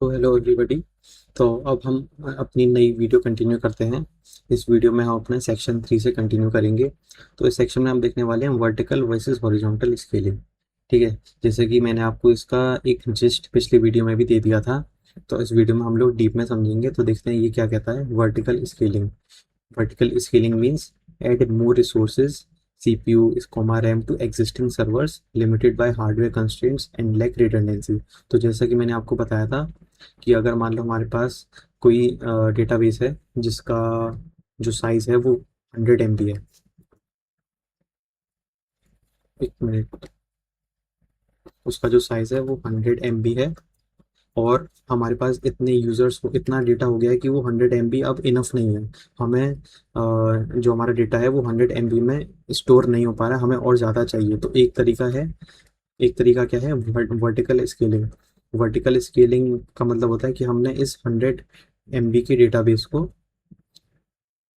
तो hello everybody. तो अब हम अपनी नई वीडियो कंटिन्यू करते हैं। इस वीडियो में हम अपने सेक्शन 3 से कंटिन्यू करेंगे। तो इस सेक्शन में हम देखने वाले हैं वर्टिकल वर्सेस हॉरिजॉन्टल स्केलिंग। ठीक है। जैसे कि मैंने आपको इसका एक जिस्ट पिछली वीडियो में भी दे दिया था। तो इस वीडियो में हम लोग डीप में समझेंगे। तो देखते हैं ये क्या कहता है vertical scaling. Vertical scaling means add more resources, CPU, RAM to existing servers limited by hardware constraints and lack redundancy। तो जैसा कि मैंने आपको बताया था कि अगर मान लो हमारे पास कोई डेटाबेस है जिसका जो साइज है वो 100 MB है। एक मिनट। उसका जो साइज है वो 100 MB है और हमारे पास इतने यूजर्स को इतना डेटा हो गया है कि वो 100 MB अब इनफ नहीं है। हमें जो हमारा डेटा है वो 100 MB में स्टोर नहीं हो पा रहा है, हमें और ज़्यादा चाहिए। तो एक तरीका क्या है, वर्टिकल स्केलिंग। वर्टिकल स्केलिंग का मतलब होता है कि हमने इस 100 MB के डेटाबेस को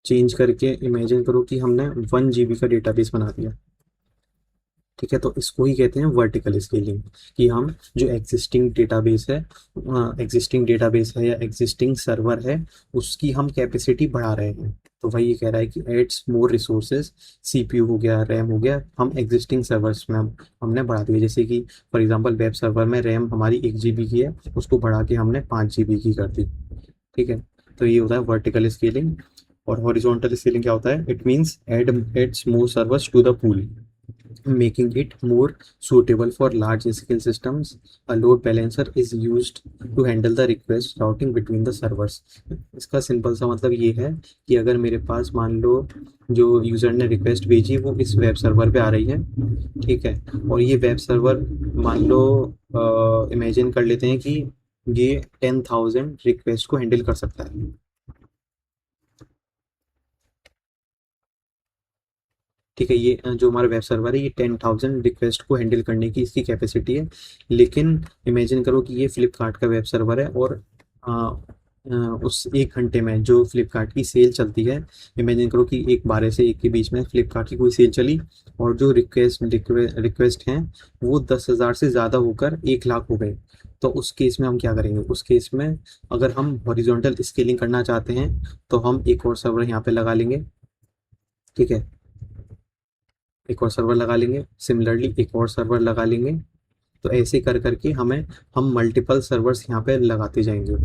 चेंज करके इमेजिन करो कि हमने 1 GB का डेटाबेस बना दिया। ठीक है, तो इसको ही कहते हैं वर्टिकल स्केलिंग। कि हम जो एग्जिस्टिंग डेटाबेस है या एग्जिस्टिंग सर्वर है उसकी हम कैपेसिटी बढ़ा रहे हैं। तो वही ये कह रहा है कि एड्स मोर रिसोर्सेज, सीपीयू हो गया, रैम हो गया, हम एग्जिस्टिंग सर्वर्स में हमने बढ़ा दिया। जैसे कि फॉर एग्जांपल वेब सर्वर में रैम हमारी 1 GB की है, उसको बढ़ा के हमने 5 GB की कर दी। ठीक है। तो ये होता है वर्टिकल स्केलिंग। और हॉरिजॉन्टल स्केलिंग क्या होता है? It means adds more servers to the pool, making it more suitable for large scale systems. A load balancer is used to handle the request routing between the servers। इसका simple सा मतलब ये है कि अगर मेरे पास मान लो जो यूज़र ने रिक्वेस्ट भेजी वो इस वेब सर्वर पे आ रही है। ठीक है। और ये वेब सर्वर मान लो इमेजिन कर लेते हैं कि ये 10,000 रिक्वेस्ट को हैंडल कर सकता है। ठीक है। ये जो हमारा वेब सर्वर है ये 10,000 रिक्वेस्ट को हैंडल करने की इसकी कैपेसिटी है। लेकिन इमेजिन करो कि ये फ्लिपकार्ट का वेब सर्वर है और अ, उस 1 घंटे में जो फ्लिपकार्ट की सेल चलती है, इमेजिन करो कि 12 से 1 के बीच में फ्लिपकार्ट की कोई सेल चली और जो रिक्वेस्ट हैं वो 10,000 से ज़्यादा होकर 1 लाख हो गए। तो उस केस में हम क्या करेंगे? उस केस में अगर हम हॉरिजॉन्टल स्केलिंग करना चाहते हैं तो हम एक और सर्वर यहाँ पे लगा लेंगे। ठीक है। एक और सर्वर लगा लेंगे, सिमिलरली एक और सर्वर लगा लेंगे। तो ऐसे कर करके हम मल्टीपल सर्वर्स यहाँ पे लगाते जाएंगे।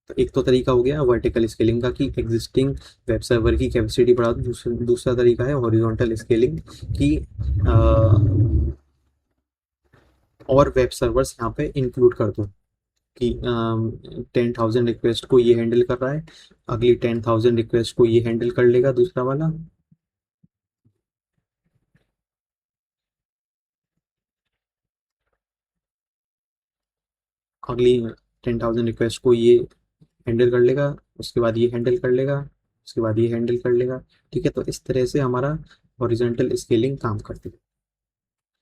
तो एक तो तरीका हो गया वर्टिकल स्केलिंग का कि एग्जिस्टिंग वेब सर्वर की कैपेसिटी बढ़ा दो। दूसरा तरीका है हॉरिजॉन्टल स्केलिंग की और वेब सर्वर्स यहाँ पे इंक्लूड कर दो कि 10,000 रिक्वेस्ट को ये हैंडल कर रहा है, अगली 10,000 रिक्वेस्ट को ये हैंडल कर लेगा दूसरा वाला, अगली 10,000 रिक्वेस्ट को ये हैंडल कर लेगा, उसके बाद ये हैंडल कर लेगा, उसके बाद ये हैंडल कर लेगा। ठीक है। तो इस तरह से हमारा हॉरिजॉन्टल स्केलिंग काम करती है।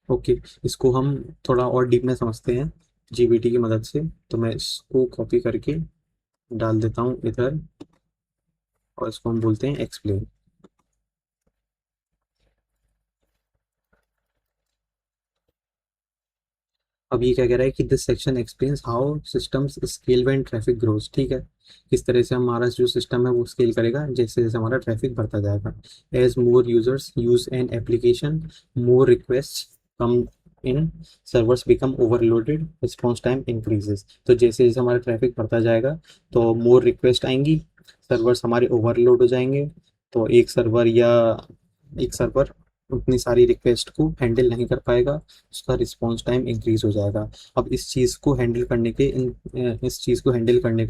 ओके। इसको हम थोड़ा और डीप में समझते हैं जीबीटी की मदद से। तो मैं इसको कॉपी करके डाल देता हूँ इधर और इसको हम बोलते हैं एक्सप्लेन। अब ये क्या कह रहा है कि this section explains how systems scale when traffic grows. ठीक है। किस तरह से हमारा जो सिस्टम है वो स्केल करेगा जैसे जैसे हमारा ट्रैफिक बढ़ता जाएगा। As more users use an application, more request come in, servers become overloaded, response time increases. तो जैसे जैसे हमारा ट्रैफिक बढ़ता जाएगा तो मोर रिक्वेस्ट आएंगी, सर्वर्स हमारे ओवरलोड हो जाएंगे। तो एक सर्वर उतनी सारी रिक्वेस्ट को हैंडल नहीं कर पाएगा, उसका रिस्पॉन्स टाइम इंक्रीज हो जाएगा। अब इस चीज़ को हैंडल करने के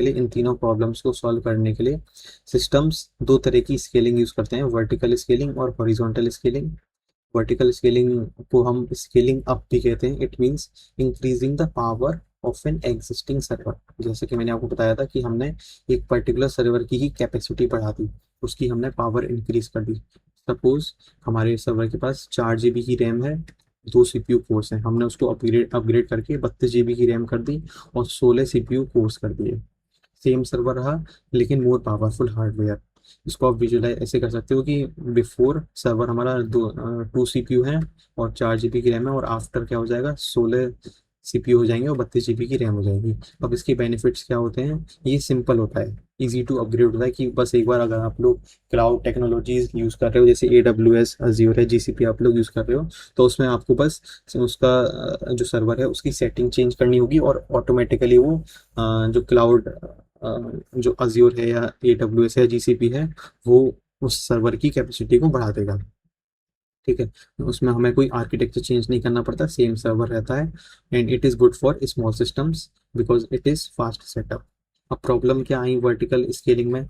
लिए, इन तीनों प्रॉब्लम्स को सॉल्व करने के लिए सिस्टम्स दो तरह की स्केलिंग यूज़ करते हैं, वर्टिकल स्केलिंग और हॉरिजॉन्टल स्केलिंग। वर्टिकल स्केलिंग को हम स्केलिंग अप भी कहते हैं। It means increasing the power of an existing server. जैसे कि मैंने आपको बताया था कि हमने एक पर्टिकुलर सर्वर की ही कैपेसिटी बढ़ा दी, उसकी हमने पावर इंक्रीज कर दी। सपोज हमारे सर्वर के पास 4 GB की रैम है, 2 CPU कोर्स हैं, हमने उसको अपग्रेड करके 32 GB की रैम कर दी और 16 CPU कोर्स कर दिए। सेम सर्वर रहा लेकिन मोर पावरफुल हार्डवेयर। इसको आप विजुअलाइज ऐसे कर सकते हो कि बिफोर सर्वर हमारा 2 CPU है और 4 GB की रैम है, और आफ्टर क्या हो जाएगा, सीपीयू हो जाएंगे और 32 GB की रैम हो जाएगी। अब इसके बेनिफिट्स क्या होते हैं, ये सिंपल होता है, इजी टू अपग्रेड होता है कि बस एक बार अगर आप लोग क्लाउड टेक्नोलॉजीज यूज़ कर रहे हो, जैसे AWS, अज्योर है, GCP आप लोग यूज़ कर रहे हो, तो उसमें आपको बस उसका जो सर्वर है उसकी सेटिंग चेंज करनी होगी और ऑटोमेटिकली वो जो क्लाउड जो अज्योर है या AWS है या GCP है, वो उस सर्वर की कैपेसिटी को बढ़ा देगा। ठीक है, उसमें हमें कोई आर्किटेक्चर चेंज नहीं करना पड़ता, सेम सर्वर रहता है। And it is good for small systems because it is fast setup. अब प्रॉब्लम क्या आई वर्टिकल स्केलिंग में,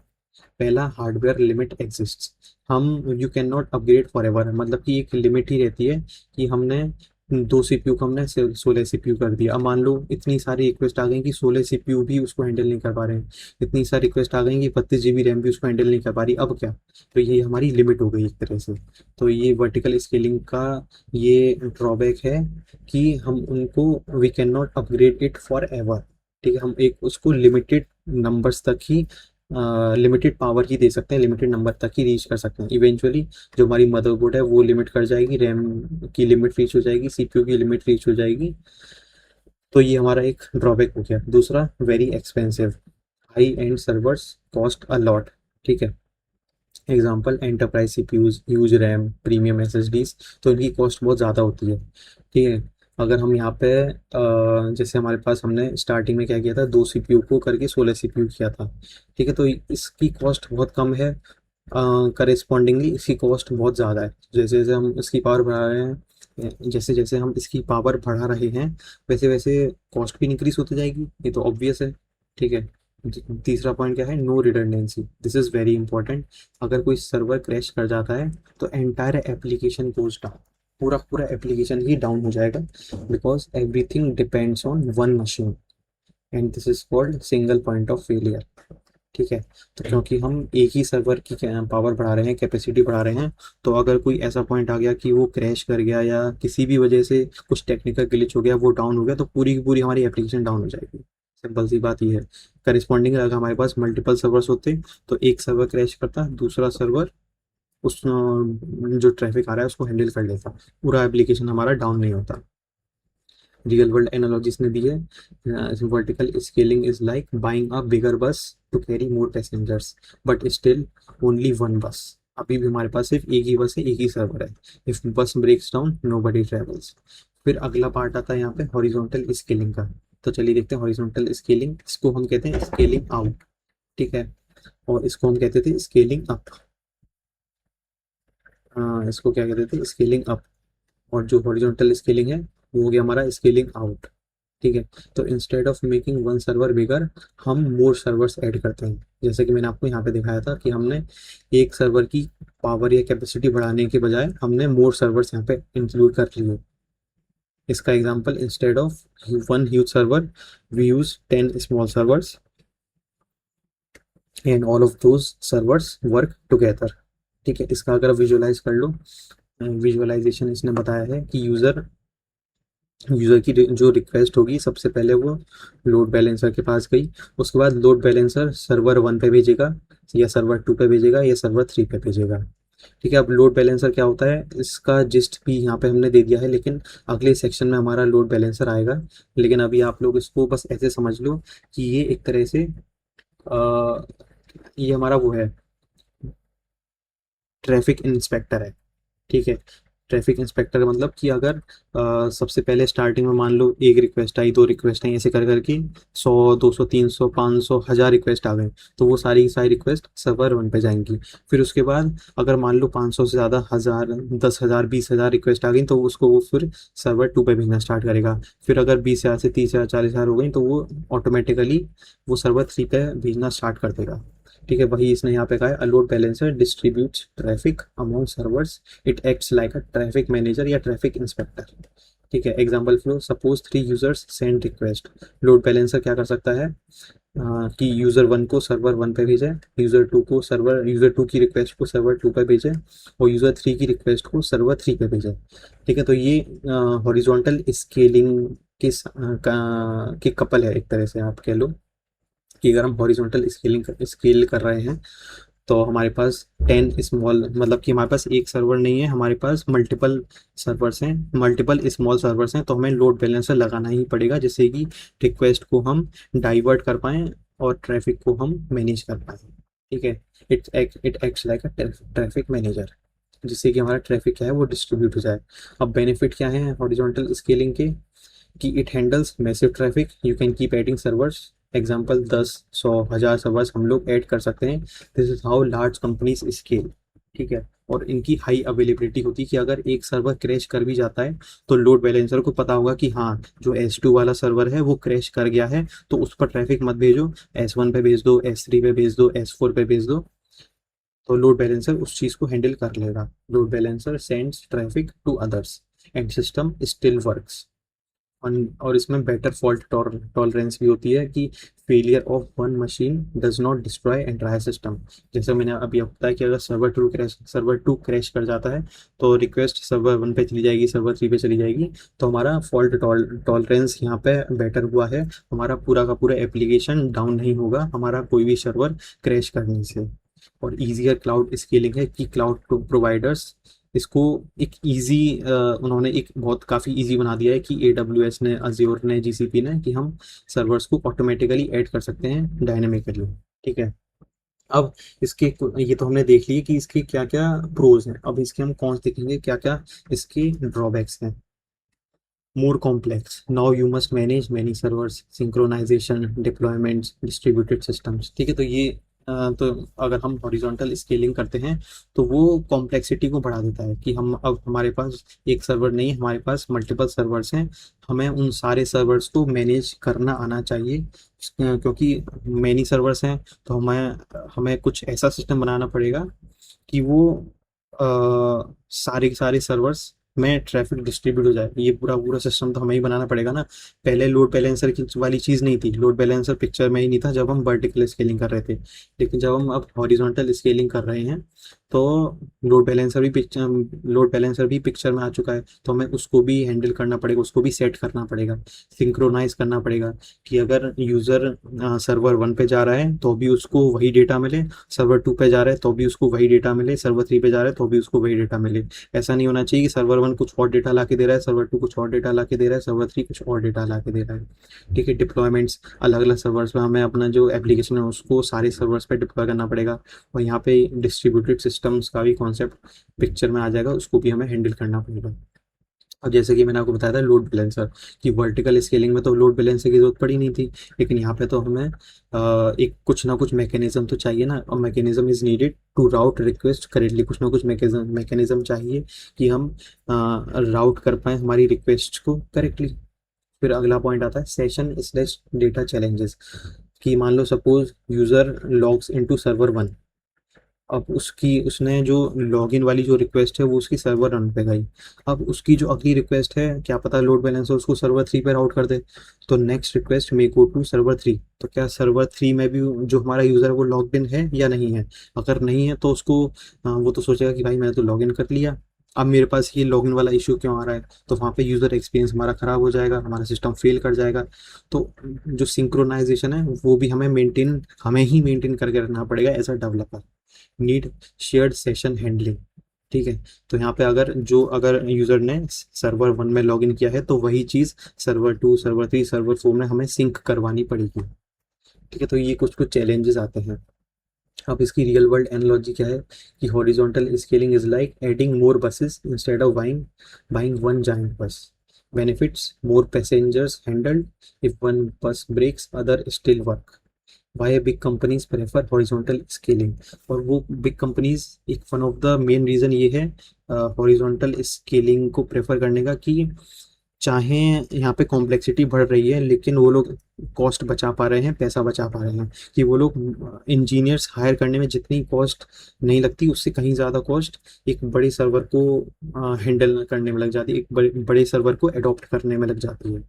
पहला हार्डवेयर लिमिट एग्जिस्ट। हम you can not upgrade for ever, मतलब कि एक लिमिट ही रहती है कि हमने 2 CPU को हमने 16 CPU कर दिया। अब मान लो इतनी सारी रिक्वेस्ट आ गई कि 16 CPU भी उसको हैंडल नहीं कर पा रहे हैं, इतनी सारी रिक्वेस्ट आ गई कि 32 GB रैम भी उसको हैंडल नहीं कर पा रही, अब क्या? तो ये हमारी लिमिट हो गई एक तरह से। तो ये वर्टिकल स्केलिंग का ये ड्रॉबैक है कि हम उनको we can not upgrade it forever. ठीक है, हम एक उसको लिमिटेड नंबर्स तक ही, लिमिटेड पावर ही दे सकते हैं, लिमिटेड नंबर तक ही रीच कर सकते हैं। इवेंचुअली जो हमारी मदरबोर्ड है वो लिमिट कर जाएगी, रैम की लिमिट रीच हो जाएगी, सीपीयू की लिमिट रीच हो जाएगी। तो ये हमारा एक ड्रॉबैक हो गया। दूसरा, very expensive, high and servers cost a lot. ठीक है, example enterprise CPUs, huge RAM, premium SSDs, तो इनकी कॉस्ट बहुत ज़्यादा होती है। ठीक है, अगर हम यहाँ पे जैसे हमारे पास हमने स्टार्टिंग में क्या किया था, 2 CPU को करके 16 CPU किया था। ठीक है, तो इसकी कॉस्ट बहुत कम है, करेस्पॉन्डिंगली इसकी कॉस्ट बहुत ज़्यादा है। जैसे जैसे हम इसकी पावर बढ़ा रहे हैं, जैसे जैसे हम इसकी पावर बढ़ा रहे हैं, वैसे वैसे कॉस्ट भी इंक्रीज होती जाएगी, ये तो ऑब्वियस है। ठीक है, तीसरा पॉइंट क्या है, no redundancy, this is very important. अगर कोई सर्वर क्रैश कर जाता है तो एंटायर एप्लीकेशन गोज डाउन, पूरा पूरा एप्लीकेशन ही डाउन हो जाएगा, because everything depends on one machine and this is called single point of failure. ठीक है, तो क्योंकि हम एक ही सर्वर की पावर बढ़ा रहे हैं, कैपेसिटी बढ़ा रहे हैं, तो अगर कोई ऐसा पॉइंट आ गया कि वो क्रैश कर गया या किसी भी वजह से कुछ टेक्निकल ग्लिच हो गया, वो डाउन हो गया, तो पूरी की पूरी हमारी एप्लीकेशन डाउन हो जाएगी। सिंपल सी बात ये है। करिस्पॉन्डिंग अगर हमारे पास मल्टीपल सर्वर्स होते तो एक सर्वर क्रैश करता, दूसरा सर्वर उस जो ट्रैफिक आ रहा है उसको हैंडल कर लेता, पूरा एप्लीकेशन हमारा डाउन नहीं होता। रियल वर्ल्ड एनालॉजिस ने दी है, vertical scaling is like buying a bigger bus to carry more passengers but still only one bus. अभी भी हमारे पास सिर्फ एक ही बस है, एक ही सर्वर है। इफ बस ब्रेक्स डाउन नोबडी ट्रेवल्स। फिर अगला पार्ट आता है यहाँ पे हॉरिजॉन्टल स्केलिंग का। तो चलिए देखते हैं हॉरिजॉन्टल स्केलिंग, इसको हम कहते हैं स्केलिंग आउट। ठीक है, और इसको हम कहते थे स्केलिंग अप। हाँ, इसको क्या कहते थे, स्केलिंग अप। और जो हॉरिजॉन्टल स्केलिंग है वो हो गया हमारा स्केलिंग आउट। ठीक है, तो instead of making one server bigger, हम मोर सर्वर्स ऐड करते हैं। जैसे कि मैंने आपको यहाँ पे दिखाया था कि हमने एक सर्वर की पावर या कैपेसिटी बढ़ाने के बजाय हमने मोर सर्वर्स यहाँ पे इंक्लूड कर लिए। इसका example, instead of one huge server we use 10 small servers and all of those servers work together. ठीक है, इसका अगर विजुअलाइज कर लो, विजुअलाइजेशन इसने बताया है कि यूज़र की जो रिक्वेस्ट होगी सबसे पहले वो लोड बैलेंसर के पास गई, उसके बाद लोड बैलेंसर सर्वर 1 पे भेजेगा या सर्वर 2 पे भेजेगा या सर्वर 3 पे भेजेगा। ठीक है, अब लोड बैलेंसर क्या होता है इसका जिस्ट भी यहाँ पे हमने दे दिया है, लेकिन अगले सेक्शन में हमारा लोड बैलेंसर आएगा। लेकिन अभी आप लोग इसको बस ऐसे समझ लो कि ये एक तरह से ये हमारा वो है, ट्रैफिक इंस्पेक्टर है। ठीक है, ट्रैफिक इंस्पेक्टर मतलब कि अगर सबसे पहले स्टार्टिंग में मान लो एक रिक्वेस्ट आई, दो रिक्वेस्ट आई, ऐसे कर करके 100, 200, 300, 500, 1000 रिक्वेस्ट आ गए, तो वो सारी की सारी रिक्वेस्ट सर्वर 1 पे जाएंगी। फिर उसके बाद अगर मान लो 500 से ज़्यादा, 1000, 10,000, 20,000 रिक्वेस्ट आ गई, तो उसको वो फिर सर्वर 2 पे भेजना स्टार्ट करेगा। फिर अगर 20,000 से 30,000, 40,000 हो गई, तो वो ऑटोमेटिकली वो सर्वर 3 पे भेजना स्टार्ट कर देगा। ठीक है, वही इसने यहाँ पे कहा है, a load balancer distributes traffic among servers, it acts like a traffic manager या ट्रैफिक इंस्पेक्टर। ठीक है, example flow, suppose 3 users send request. Load balancer क्या कर सकता है कि यूजर 1 को सर्वर 1 पे भेजे, यूजर 2 की रिक्वेस्ट को सर्वर 2 पे भेजे और यूजर 3 की रिक्वेस्ट को सर्वर 3 पे भेजे। ठीक है, तो ये हॉरिजॉन्टल स्केलिंग की कपल है एक तरह से आप कह लो, कि अगर हम हॉरिजॉन्टल स्केल कर रहे हैं तो हमारे पास 10 स्मॉल, मतलब कि हमारे पास एक सर्वर नहीं है, हमारे पास मल्टीपल सर्वर्स हैं, मल्टीपल स्मॉल सर्वर्स हैं, तो हमें लोड बैलेंसर लगाना ही पड़ेगा, जिससे कि रिक्वेस्ट को हम डाइवर्ट कर पाएँ और ट्रैफिक को हम मैनेज कर पाएँ। ठीक है, it acts like a traffic manager, जिससे कि हमारा ट्रैफिक क्या है वो डिस्ट्रीब्यूट हो जाए। अब बेनिफिट क्या है हॉरिजॉन्टल स्केलिंग के, कि it handles massive traffic, you can keep adding servers. Example 10, 100, 1000 servers हम लोग ऐड कर सकते हैं। This is how large companies scale. ठीक है, और इनकी हाई अवेलेबिलिटी होती है कि अगर एक सर्वर क्रैश कर भी जाता है तो लोड बैलेंसर को पता होगा कि हाँ, जो S2 वाला सर्वर है वो क्रैश कर गया है, तो उस पर ट्रैफिक मत भेजो, S1 पे भेज दो, S3 पे भेज दो, S4 पे भेज दो। तो लोड बैलेंसर उस चीज़ को हैंडल कर लेगा। Load balancer sends traffic to others and system still works. और इसमें बेटर फॉल्ट टॉलरेंस भी होती है, कि failure of one machine does not destroy entire system. जैसे मैंने अभी आपको बताया कि अगर सर्वर 2 क्रैश कर जाता है, तो रिक्वेस्ट सर्वर 1 पे चली जाएगी, सर्वर 3 पे चली जाएगी। तो हमारा फॉल्ट टॉलरेंस यहाँ पे बेटर हुआ है, हमारा पूरा का पूरा एप्लीकेशन डाउन नहीं होगा हमारा कोई भी सर्वर क्रैश करने से। और ईजियर क्लाउड स्केलिंग है, कि क्लाउड प्रोवाइडर्स इसको एक इजी, उन्होंने एक बहुत काफ़ी इजी बना दिया है, कि AWS ने, अज्योर ने, GCP ने, कि हम सर्वर्स को ऑटोमेटिकली ऐड कर सकते हैं डायनेमिकली। ठीक है, अब इसके ये तो हमने देख लिए कि इसके क्या क्या प्रोज हैं, अब इसके हम कौन देखेंगे क्या क्या इसके ड्रॉबैक्स हैं। More complex, now you must manage many servers, synchronization, deployments, distributed systems. ठीक है, तो ये तो अगर हम हॉरिजॉन्टल स्केलिंग करते हैं तो वो कॉम्प्लेक्सिटी को बढ़ा देता है, कि हम अब हमारे पास एक सर्वर नहीं, हमारे पास मल्टीपल सर्वर्स हैं, हमें उन सारे सर्वर्स को मैनेज करना आना चाहिए। क्योंकि मैनी सर्वर्स हैं, तो हमें हमें कुछ ऐसा सिस्टम बनाना पड़ेगा कि वो सारे के सारे सर्वर्स में ट्रैफिक डिस्ट्रीब्यूट हो जाए। ये पूरा पूरा सिस्टम तो हमें ही बनाना पड़ेगा ना। पहले लोड बैलेंसर की वाली चीज़ नहीं थी, लोड बैलेंसर पिक्चर में ही नहीं था जब हम वर्टिकल स्केलिंग कर रहे थे, लेकिन जब हम अब हॉरिजॉन्टल स्केलिंग कर रहे हैं तो लोड बैलेंसर भी पिक्चर में आ चुका है, तो हमें उसको भी हैंडल करना पड़ेगा, उसको भी सेट करना पड़ेगा, सिंक्रोनाइज करना पड़ेगा, कि अगर यूज़र सर्वर 1 पे जा रहा है तो भी उसको वही डेटा मिले, सर्वर 2 पे जा रहा है तो भी उसको वही डेटा मिले, सर्वर 3 पे जा रहा है तो भी उसको वही डेटा मिले। ऐसा नहीं होना चाहिए कि सर्वर 1 कुछ और डेटा ला के दे रहा है, सर्वर 2 कुछ और डेटा ला के दे रहा है, सर्वर 3 कुछ और डेटा ला के दे रहा है। ठीक है, डिप्लॉयमेंट्स, अलग अलग सर्वर्स पे हमें अपना जो एप्लीकेशन है उसको सारे सर्वर्स पे डिप्लॉय करना पड़ेगा, और यहाँ पे डिस्ट्रीब्यूटेड सिस्टम्स का भी कॉन्सेप्ट पिक्चर में आ जाएगा, उसको भी हमें हैंडल करना पड़ेगा। अब जैसे कि मैंने आपको बताया था लोड बैलेंसर, कि वर्टिकल स्केलिंग में तो लोड बैलेंसर की जरूरत पड़ी नहीं थी, लेकिन यहाँ पे तो हमें एक कुछ ना कुछ मैकेनिज्म तो चाहिए ना, और mechanism is needed to route request correctly. कुछ ना कुछ मैकेनिज्म चाहिए कि हम राउट कर पाए हमारी रिक्वेस्ट को करेक्टली। फिर अगला पॉइंट आता है सेशन स्लैश डेटा चैलेंजेस, कि मान लो suppose user logs into server 1, अब उसकी उसने जो लॉगिन वाली जो रिक्वेस्ट है वो उसकी सर्वर 1 पे गई, अब उसकी जो अगली रिक्वेस्ट है क्या पता लोड बैलेंसर उसको सर्वर 3 पे राउट कर दे, तो next request may go to server 3। तो क्या सर्वर 3 में भी जो हमारा यूज़र है वो लॉग्ड इन है या नहीं है? अगर नहीं है तो उसको वो तो सोचेगा कि भाई मैंने तो लॉगिन कर लिया, अब मेरे पास ये लॉगिन वाला इशू क्यों आ रहा है, तो वहाँ पे यूज़र एक्सपीरियंस हमारा ख़राब हो जाएगा, हमारा सिस्टम फेल कर जाएगा। तो जो सिंक्रोनाइजेशन है वो भी हमें ही मेंटेन करके रखना पड़ेगा as a developer. Need shared session handling. ठीक है, तो यहाँ पे अगर यूजर ने सर्वर 1 में लॉगिन किया है तो वही चीज सर्वर 2, सर्वर 3, सर्वर 4 में हमें सिंक करवानी पड़ेगी। ठीक है, तो ये कुछ कुछ चैलेंजेस आते हैं। अब इसकी रियल वर्ल्ड एनालॉजी क्या है, कि horizontal scaling is like adding more buses instead of buying one giant bus. Benefits, more passengers handled, if one bus breaks other still work. Why big companies prefer horizontal scaling, और वो big companies, एक one of the main reason ये है horizontal scaling को prefer करने का, कि चाहे यहाँ पे कॉम्प्लेक्सिटी बढ़ रही है लेकिन वो लोग कॉस्ट बचा पा रहे हैं, पैसा बचा पा रहे हैं, कि वो लोग इंजीनियर्स हायर करने में जितनी कॉस्ट नहीं लगती उससे कहीं ज़्यादा कॉस्ट एक बड़े सर्वर को हैंडल करने में लग जाती है, एक बड़े सर्वर को अडॉप्ट करने में लग जाती है।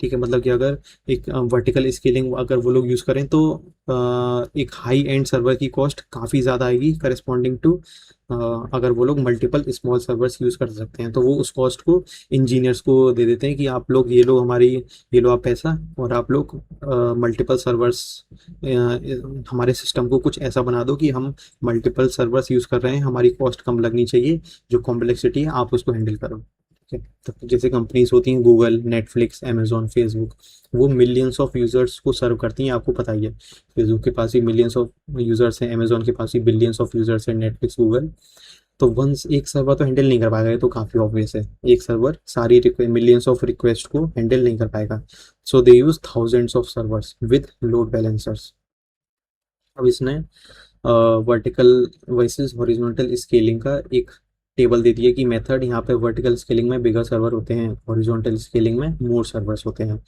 ठीक है, मतलब कि अगर एक वर्टिकल स्केलिंग अगर वो लोग यूज़ करें तो एक हाई एंड सर्वर की कॉस्ट काफ़ी ज़्यादा आएगी करस्पॉन्डिंग टू अगर वो लोग मल्टीपल स्मॉल सर्वर्स यूज़ कर सकते हैं, तो वो उस कॉस्ट को इंजीनियर्स को दे देते हैं कि आप लोग ये लो हमारी, ये लो आप पैसा, और आप लोग मल्टीपल सर्वर्स हमारे सिस्टम को कुछ ऐसा बना दो कि हम मल्टीपल सर्वर्स यूज़ कर रहे हैं, हमारी कॉस्ट कम लगनी चाहिए, जो कॉम्प्लेक्सिटी है आप उसको हैंडल करो। ठीक है, तो जैसे कंपनीज होती हैं गूगल, नेटफ्लिक्स, अमेजोन, फेसबुक, वो मिलियंस ऑफ यूजर्स को सर्व करती हैं, आपको पता ही है। फेसबुक के पास ही मिलियंस ऑफ यूजर्स हैं, अमेजोन के पास ही बिलियंस ऑफ यूजर्स हैं, नेटफ्लिक्स, गूगल। तो वंस एक सर्वर तो हैंडल नहीं कर पाएगा, ये तो काफ़ी ऑब्वियस है। एक सर्वर सारी मिलियंस ऑफ रिक्वेस्ट को हैंडल नहीं कर पाएगा। So they use thousands of servers with load balancers. अब इसने वर्टिकल वर्सेस हॉरिजॉन्टल स्केलिंग का एक टेबल दे दिया कि मेथड, यहाँ पे वर्टिकल स्केलिंग में बिगर सर्वर होते हैं, हॉरिजॉन्टल स्केलिंग में मोर सर्वर्स होते हैं।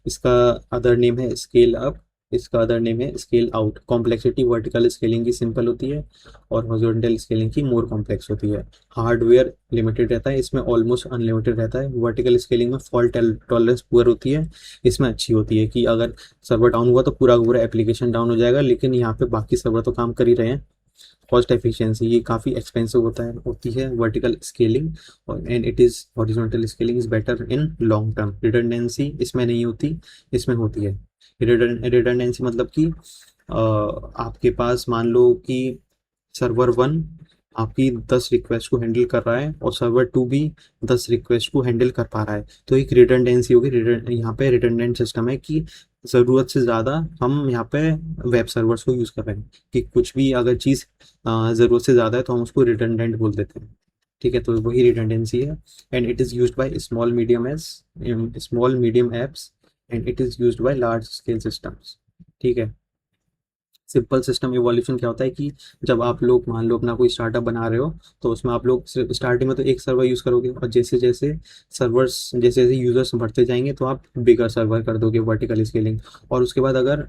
इसका अदर नेम है स्केल अप, इसका अदर नेम है scale out. Complexity vertical scaling की सिंपल होती है और हॉरिजॉन्टल स्केलिंग की मोर कॉम्प्लेक्स होती है। हार्डवेयर लिमिटेड रहता है, इसमें ऑलमोस्ट अनलिमिटेड रहता है। वर्टिकल स्केलिंग में फॉल्ट टॉलरेंस पुअर होती है, इसमें अच्छी होती है कि अगर सर्वर डाउन हुआ तो पूरा का पूरा एप्लीकेशन डाउन हो जाएगा, लेकिन यहाँ पे बाकी सर्वर तो काम कर ही रहे हैं। कॉस्ट एफिशिएंसी, ये काफ़ी एक्सपेंसिव होती है वर्टिकल स्केलिंग, और and it is horizontal scaling is better in long term. Redundancy इसमें नहीं होती, इसमें होती है। रिडंडेंसी मतलब कि आपके पास मान लो कि सर्वर वन आपकी 10 रिक्वेस्ट को हैंडल कर रहा है और सर्वर टू भी 10 रिक्वेस्ट को हैंडल कर पा रहा है, तो एक रिडंडेंसी होगी। यहाँ पे रिडंडेंट सिस्टम है कि ज़रूरत से ज़्यादा हम यहाँ पे वेब सर्वर्स को यूज़ कर रहे हैं, कि कुछ भी अगर चीज़ ज़रूरत से ज़्यादा है तो हम उसको रिडंडेंट बोल देते हैं। ठीक है, तो वही रिडंडेंसी है। And it is used by small medium apps, and it is used by large scale systems. ठीक है, सिंपल सिस्टम इवोल्यूशन क्या होता है कि जब आप लोग मान लो अपना कोई स्टार्टअप बना रहे हो, तो उसमें आप लोग सिर्फ स्टार्टिंग में तो एक सर्वर यूज़ करोगे, और जैसे जैसे जैसे जैसे यूज़र्स बढ़ते जाएंगे तो आप बिगर सर्वर कर दोगे, वर्टिकल स्केलिंग। और उसके बाद अगर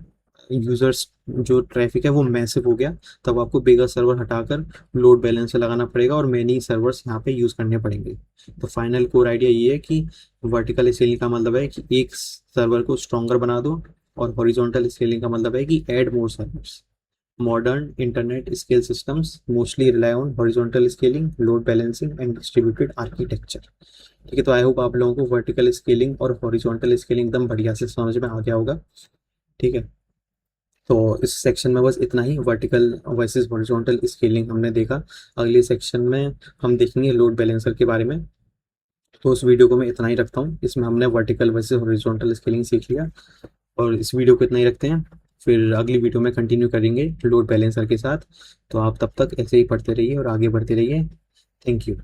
यूज़र्स जो ट्रैफिक है वो मैसिव हो गया, तब आपको बिगर सर्वर हटाकर लोड बैलेंसर लगाना पड़ेगा और मैनी सर्वर्स यहाँ पे यूज़ करने पड़ेंगे। तो फाइनल कोर आइडिया ये है कि वर्टिकल स्केलिंग का मतलब है कि एक सर्वर को स्ट्रॉन्गर बना दो, और हॉरिजॉन्टल स्केलिंग का मतलब है कि add more servers. Modern internet scale systems mostly rely on horizontal scaling, load balancing and distributed architecture. ठीक है, तो आई होप आप लोगों को वर्टिकल स्केलिंग और हॉरिजॉन्टल स्केलिंग एकदम बढ़िया से समझ में आ गया होगा। ठीक है, तो इस सेक्शन में बस इतना ही, वर्टिकल वर्सेस हॉरिजॉन्टल स्केलिंग हमने देखा। अगले सेक्शन में हम देखेंगे लोड बैलेंसर के बारे में। तो उस वीडियो को मैं इतना ही रखता हूँ, इसमें हमने वर्टिकल वर्सेस हॉरिजॉन्टल स्केलिंग सीख लिया, और इस वीडियो को इतना ही रखते हैं। फिर अगली वीडियो में कंटिन्यू करेंगे लोड बैलेंसर के साथ। तो आप तब तक ऐसे ही पढ़ते रहिए और आगे बढ़ते रहिए। Thank you.